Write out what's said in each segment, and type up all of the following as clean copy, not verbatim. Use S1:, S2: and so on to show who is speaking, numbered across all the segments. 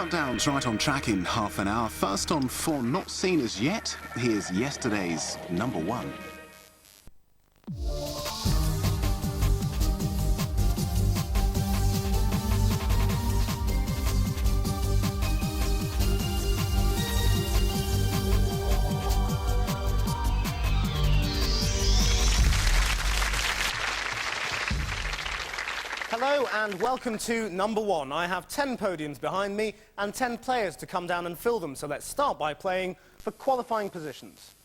S1: Countdown's right on track in half an hour. First on four not seen as yet, here's yesterday's number one.
S2: Hello and welcome to number one. I have 10 podiums behind me and 10 players to come down and fill them. So let's start by playing for qualifying positions.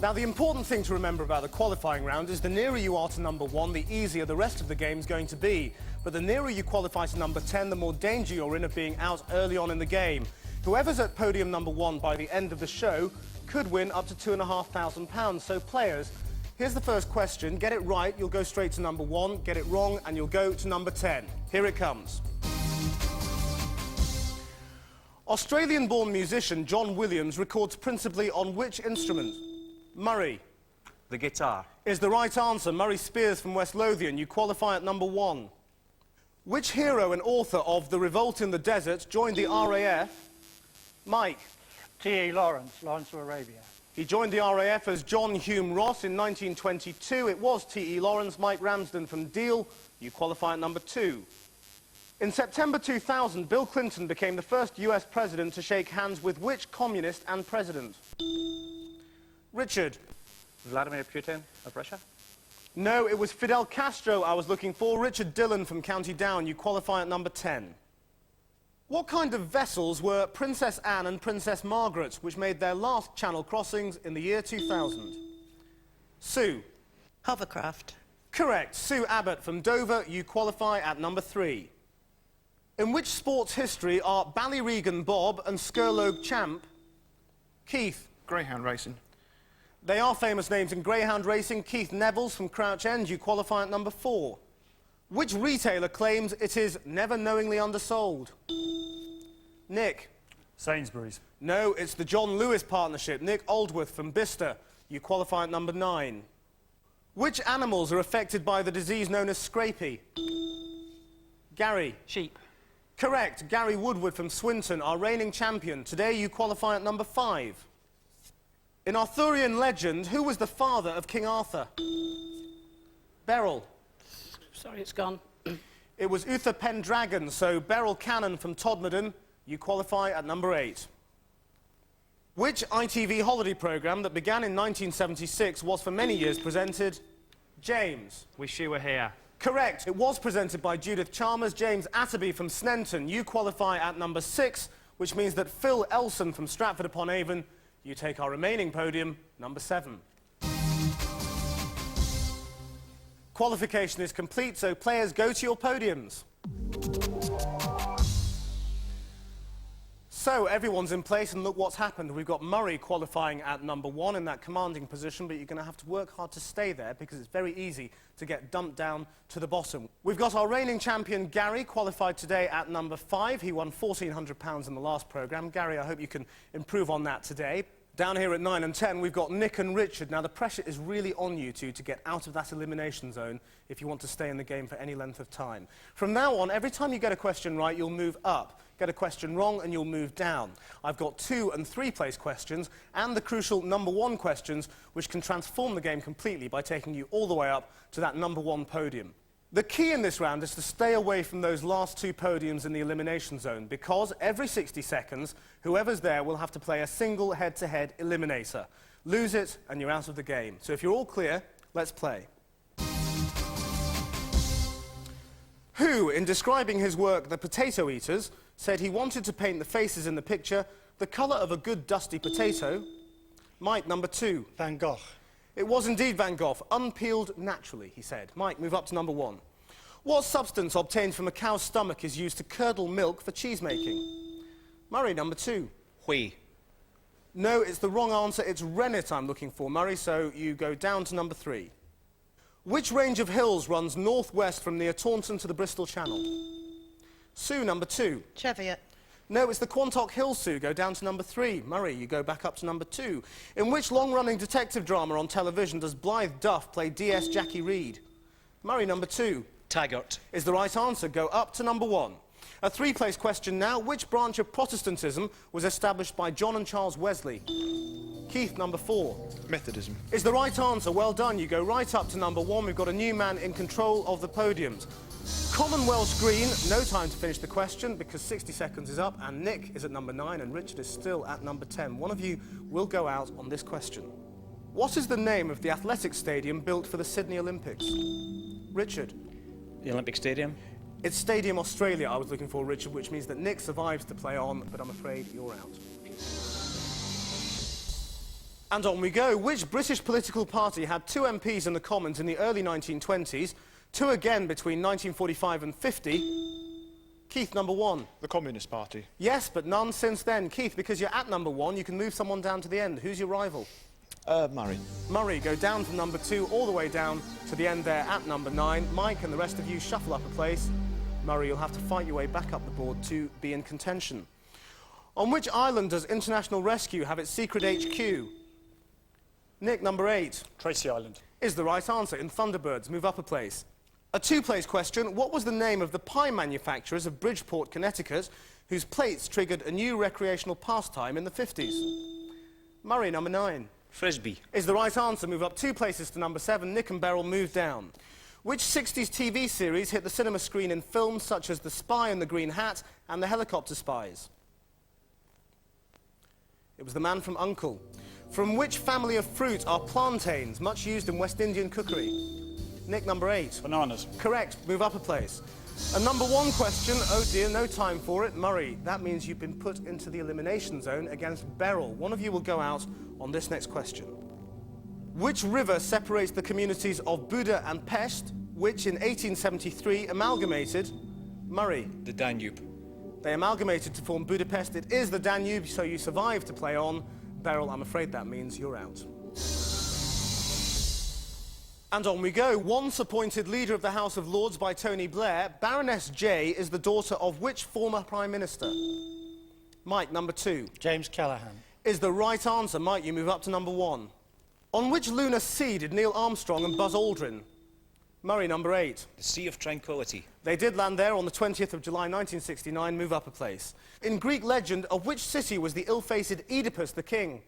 S2: Now, the important thing to remember about the qualifying round is the nearer you are to number one, the easier the rest of the game is going to be. But the nearer you qualify to number 10, the more danger you're in of being out early on in the game. Whoever's at podium number one by the end of the show could win up to £2,500. So players, here's the first question. Get it right, you'll go straight to number one. Get it wrong, and you'll go to number 10. Here it comes. Australian-born musician John Williams records principally on which instrument? Murray.
S3: The guitar.
S2: Is the right answer. Murray Spears from West Lothian. You qualify at number one. Which hero and author of The Revolt in the Desert joined the RAF? Mike.
S4: T.E. Lawrence of Arabia.
S2: He joined the RAF as John Hume Ross in 1922. It was T.E. Lawrence. Mike Ramsden from Deal. You qualify at number two. In September 2000, Bill Clinton became the first US president to shake hands with which communist and president? Richard.
S3: Vladimir Putin of Russia?
S2: No, it was Fidel Castro I was looking for. Richard Dillon from County Down. You qualify at number 10. What kind of vessels were Princess Anne and Princess Margaret, which made their last channel crossings in the year 2000? Sue.
S5: Hovercraft.
S2: Correct. Sue Abbott from Dover. You qualify at number 3. In which sports history are Ballyregan Bob and Skirlogue Champ? Keith.
S6: Greyhound racing.
S2: They are famous names in greyhound racing. Keith Neville's from Crouch End. You qualify at number 4. Which retailer claims it is never knowingly undersold? Nick.
S6: Sainsbury's.
S2: No, it's the John Lewis Partnership. Nick Aldworth from Bicester. You qualify at number 9. Which animals are affected by the disease known as scrapie? Gary.
S4: Sheep.
S2: Correct. Gary Woodward from Swinton, our reigning champion. Today you qualify at number 5. In Arthurian legend, who was the father of King Arthur? Beryl.
S5: Sorry, it's gone.
S2: It was Uther Pendragon, so Beryl Cannon from Todmorden. You qualify at number 8. Which ITV holiday programme that began in 1976 was for many years presented? James.
S3: Wish you were here.
S2: Correct. It was presented by Judith Chalmers. James Atterby from Snenton. You qualify at number 6, which means that Phil Elson from Stratford-upon-Avon, you take our remaining podium, number 7. Qualification is complete, so players go to your podiums. So everyone's in place, and look what's happened. We've got Murray qualifying at number 1 in that commanding position, but you're going to have to work hard to stay there because it's very easy to get dumped down to the bottom. We've got our reigning champion Gary qualified today at number 5. He won £1,400 in the last programme. Gary, I hope you can improve on that today. Down here at 9 and 10, we've got Nick and Richard. Now, the pressure is really on you two to get out of that elimination zone if you want to stay in the game for any length of time. From now on, every time you get a question right, you'll move up. Get a question wrong, and you'll move down. I've got 2- and 3-place questions, and the crucial number 1 questions, which can transform the game completely by taking you all the way up to that number 1 podium. The key in this round is to stay away from those last 2 podiums in the elimination zone, because every 60 seconds, whoever's there will have to play a single head-to-head eliminator. Lose it, and you're out of the game. So if you're all clear, let's play. Who, in describing his work, The Potato Eaters, said he wanted to paint the faces in the picture the colour of a good dusty potato? Mike, number 2.
S4: Van Gogh.
S2: It was indeed Van Gogh. Unpeeled naturally, he said. Mike, move up to number 1. What substance obtained from a cow's stomach is used to curdle milk for cheese making? Murray, number 2.
S3: Whey.
S2: No, it's the wrong answer. It's rennet I'm looking for, Murray, so you go down to number 3. Which range of hills runs northwest from near Taunton to the Bristol Channel? Sue, number 2.
S5: Cheviot.
S2: No, it's the Quantock Hills, Sue. Go down to number 3. Murray, you go back up to number 2. In which long-running detective drama on television does Blythe Duff play DS Jackie Reed? Murray, number 2.
S3: Taggart.
S2: Is the right answer. Go up to number 1. A three-place question now. Which branch of Protestantism was established by John and Charles Wesley? Keith, number 4.
S6: Methodism.
S2: Is the right answer. Well done. You go right up to number 1. We've got a new man in control of the podiums. Commonwealth Green, no time to finish the question because 60 seconds is up, and Nick is at number 9 and Richard is still at number 10. One of you will go out on this question. What is the name of the athletic stadium built for the Sydney Olympics? Richard.
S6: The Olympic Stadium.
S2: It's Stadium Australia I was looking for, Richard, which means that Nick survives to play on, but I'm afraid you're out. And on we go. Which British political party had 2 MPs in the Commons in the early 1920s, 2 again between 1945 and 50? Keith, number 1.
S6: The Communist Party.
S2: Yes, but none since then. Keith, because you're at number 1, you can move someone down to the end. Who's your rival?
S6: Murray.
S2: Murray, go down from number 2 all the way down to the end there at number 9. Mike and the rest of you shuffle up a place. Murray, you'll have to fight your way back up the board to be in contention. On which island does International Rescue have its secret HQ? Nick, number 8.
S6: Tracy Island.
S2: Is the right answer. In Thunderbirds, move up a place. A 2-place question. What was the name of the pie manufacturers of Bridgeport, Connecticut, whose plates triggered a new recreational pastime in the 50s? Murray, number 9.
S3: Frisbee.
S2: Is the right answer. Move up 2 places to number 7. Nick and Beryl move down. Which 60s TV series hit the cinema screen in films such as The Spy and the Green Hat and The Helicopter Spies? It was The Man from U.N.C.L.E. From which family of fruit are plantains, much used in West Indian cookery? Nick, number 8.
S6: Bananas.
S2: Correct. Move up a place. A number 1 question. Oh dear, no time for it. Murray, that means you've been put into the elimination zone against Beryl. One of you will go out on this next question. Which river separates the communities of Buda and Pest, which in 1873 amalgamated? Murray.
S6: The Danube.
S2: They amalgamated to form Budapest. It is the Danube, so you survive to play on. Beryl, I'm afraid that means you're out. And on we go. Once appointed Leader of the House of Lords by Tony Blair, Baroness Jay is the daughter of which former Prime Minister? Mike, number 2.
S4: James Callaghan.
S2: Is the right answer. Mike, you move up to number 1. On which lunar sea did Neil Armstrong and Buzz Aldrin? Murray, number 8.
S3: The Sea of Tranquility.
S2: They did land there on the 20th of July 1969. Move up a place. In Greek legend, of which city was the ill-fated Oedipus the king?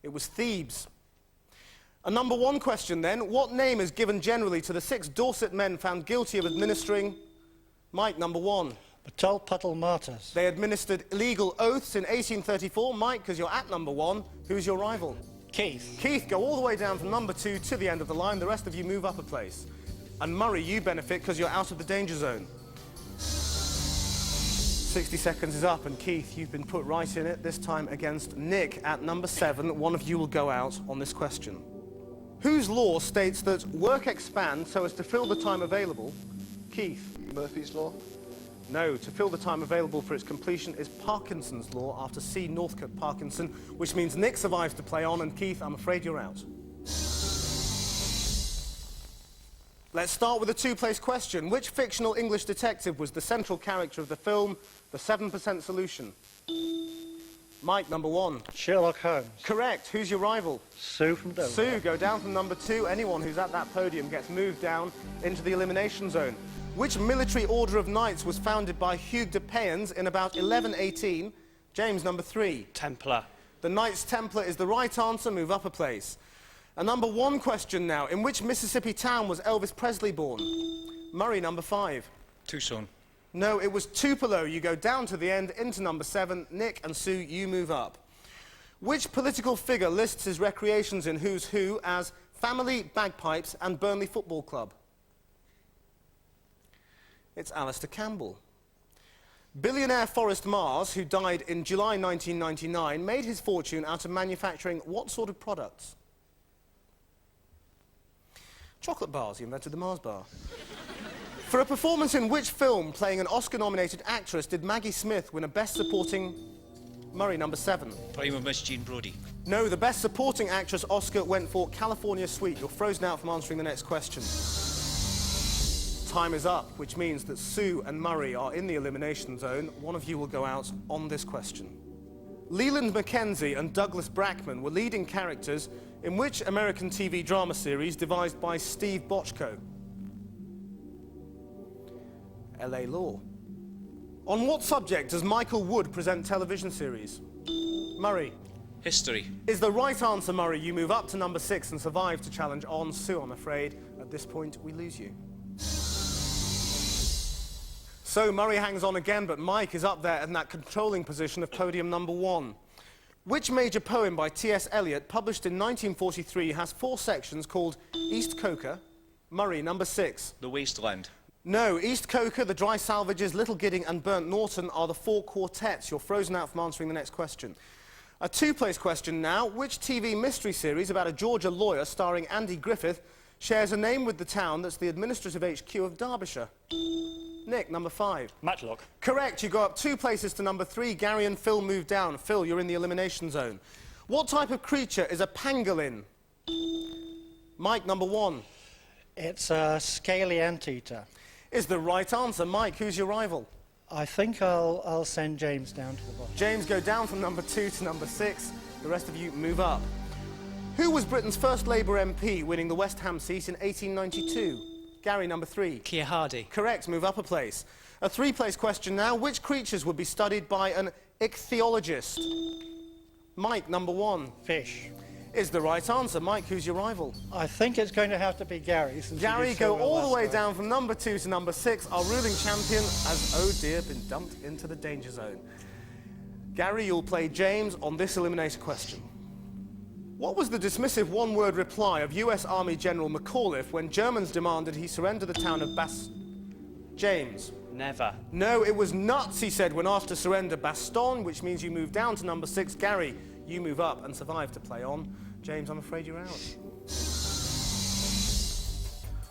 S2: It was Thebes. A number 1 question then. What name is given generally to the 6 Dorset men found guilty of administering... Mike, number 1.
S4: Patel Patel Martyrs.
S2: They administered illegal oaths in 1834. Mike, because you're at number 1, who's your rival?
S4: Keith.
S2: Keith, go all the way down from number 2 to the end of the line. The rest of you move up a place. And Murray, you benefit because you're out of the danger zone. 60 seconds is up, and Keith, you've been put right in it, this time against Nick at number 7. One of you will go out on this question. Whose law states that work expands so as to fill the time available? Keith.
S6: Murphy's Law.
S2: No, to fill the time available for its completion is Parkinson's Law after C. Northcote Parkinson, which means Nick survives to play on, and Keith, I'm afraid you're out. Let's start with a 2-place question. Which fictional English detective was the central character of the film The 7% Solution? Mike, number 1.
S4: Sherlock Holmes.
S2: Correct. Who's your rival?
S4: Sue from Dover.
S2: Sue, go down from number 2. Anyone who's at that podium gets moved down into the elimination zone. Which military order of knights was founded by Hugues de Payens in about 1118? James, number 3.
S6: Templar.
S2: The Knights Templar is the right answer. Move up a place. A number 1 question now. In which Mississippi town was Elvis Presley born? Murray, number 5.
S6: Tucson.
S2: No, it was Tupelo. You go down to the end into number 7. Nick and Sue, you move up. Which political figure lists his recreations in Who's Who as family, bagpipes and Burnley Football Club? It's Alistair Campbell. Billionaire Forrest Mars, who died in July 1999, made his fortune out of manufacturing what sort of products? Chocolate bars. He invented the Mars bar. For a performance in which film, playing an Oscar-nominated actress, did Maggie Smith win a Best Supporting... Murray, number 7.
S3: Prime of Miss Jean Brodie.
S2: No, the Best Supporting Actress Oscar went for California Suite. You're frozen out from answering the next question. Time is up, which means that Sue and Murray are in the elimination zone. One of you will go out on this question. Leland Mackenzie and Douglas Brackman were leading characters in which American TV drama series devised by Steve Bochco? LA Law. On what subject does Michael Wood present television series? Murray.
S3: History.
S2: Is the right answer, Murray. You move up to number 6 and survive to challenge on. Sue, I'm afraid, at this point, we lose you. So Murray hangs on again, but Mike is up there in that controlling position of podium number 1. Which major poem by T.S. Eliot, published in 1943, has 4 sections called East Coker? Murray, number 6.
S3: The Wasteland.
S2: No, East Coker, The Dry Salvages, Little Gidding and Burnt Norton are the 4 quartets. You're frozen out from answering the next question. A 2-place question now. Which TV mystery series about a Georgia lawyer starring Andy Griffith shares a name with the town that's the administrative HQ of Derbyshire? Nick, number 5.
S4: Matlock.
S2: Correct. You go up 2 places to number 3. Gary and Phil move down. Phil, you're in the elimination zone. What type of creature is a pangolin? Mike, number 1.
S4: It's a scaly anteater.
S2: Is the right answer. Mike, who's your rival?
S4: I think I'll send James down to the bottom.
S2: James, go down from number 2 to number 6. The rest of you move up. Who was Britain's first Labour MP, winning the West Ham seat in 1892? Gary, number 3.
S7: Keir Hardie.
S2: Correct, move up a place. A 3-place question now. Which creatures would be studied by an ichthyologist? Mike, number 1.
S4: Fish.
S2: Is the right answer. Mike, who's your rival?
S4: I think it's going to have to be Gary. Since he
S2: Gary,
S4: did so
S2: go
S4: well
S2: all the
S4: last
S2: way
S4: time.
S2: down from number 2 to number 6. Our ruling champion has, oh dear, been dumped into the danger zone. Gary, you'll play James on this eliminator question. What was the dismissive one-word reply of US Army General McAuliffe when Germans demanded he surrender the town of James?
S7: Never.
S2: No, it was nuts, he said, when asked to surrender Bastogne, which means you move down to number 6. Gary, you move up and survive to play on. James, I'm afraid you're out.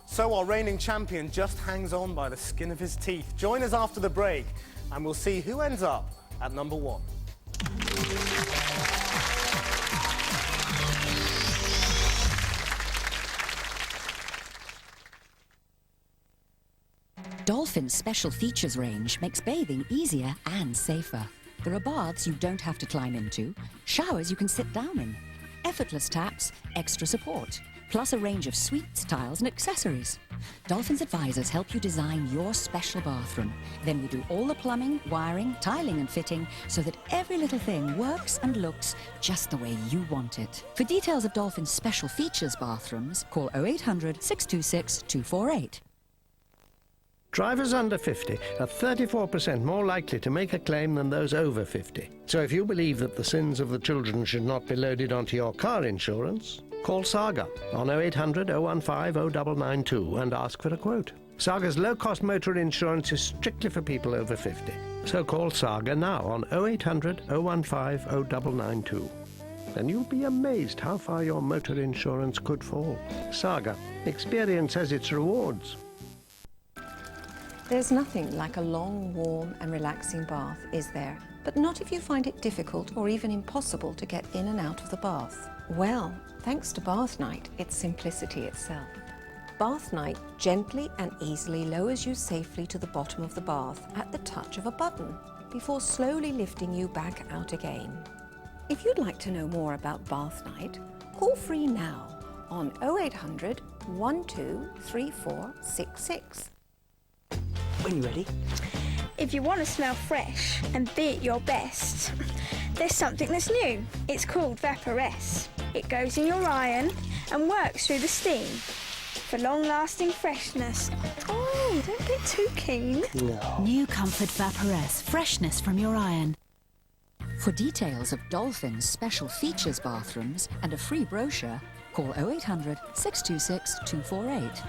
S2: So our reigning champion just hangs on by the skin of his teeth. Join us after the break, and we'll see who ends up at number 1.
S8: Dolphin's special features range makes bathing easier and safer. There are baths you don't have to climb into, showers you can sit down in, effortless taps, extra support, plus a range of suites, tiles and accessories. Dolphin's advisors help you design your special bathroom. Then we do all the plumbing, wiring, tiling and fitting so that every little thing works and looks just the way you want it. For details of Dolphin's special features bathrooms, call 0800 626 248.
S9: Drivers under 50 are 34% more likely to make a claim than those over 50. So if you believe that the sins of the children should not be loaded onto your car insurance, call Saga on 0800 015 0992 and ask for a quote. Saga's low-cost motor insurance is strictly for people over 50. So call Saga now on 0800 015 0992. And you'll be amazed how far your motor insurance could fall. Saga. Experience has its rewards.
S10: There's nothing like a long, warm and relaxing bath, is there? But not if you find it difficult or even impossible to get in and out of the bath. Well, thanks to Bath Night, it's simplicity itself. Bath Night gently and easily lowers you safely to the bottom of the bath at the touch of a button, before slowly lifting you back out again. If you'd like to know more about Bath Night, call free now on 0800 123466.
S11: When you're ready.
S12: If you want to smell fresh and be at your best, there's something that's new. It's called Vaporess. It goes in your iron and works through the steam for long-lasting freshness. Oh, don't get too keen.
S11: No.
S13: New Comfort Vaporess. Freshness from your iron.
S8: For details of Dolphin's special features bathrooms and a free brochure, call 0800 626 248.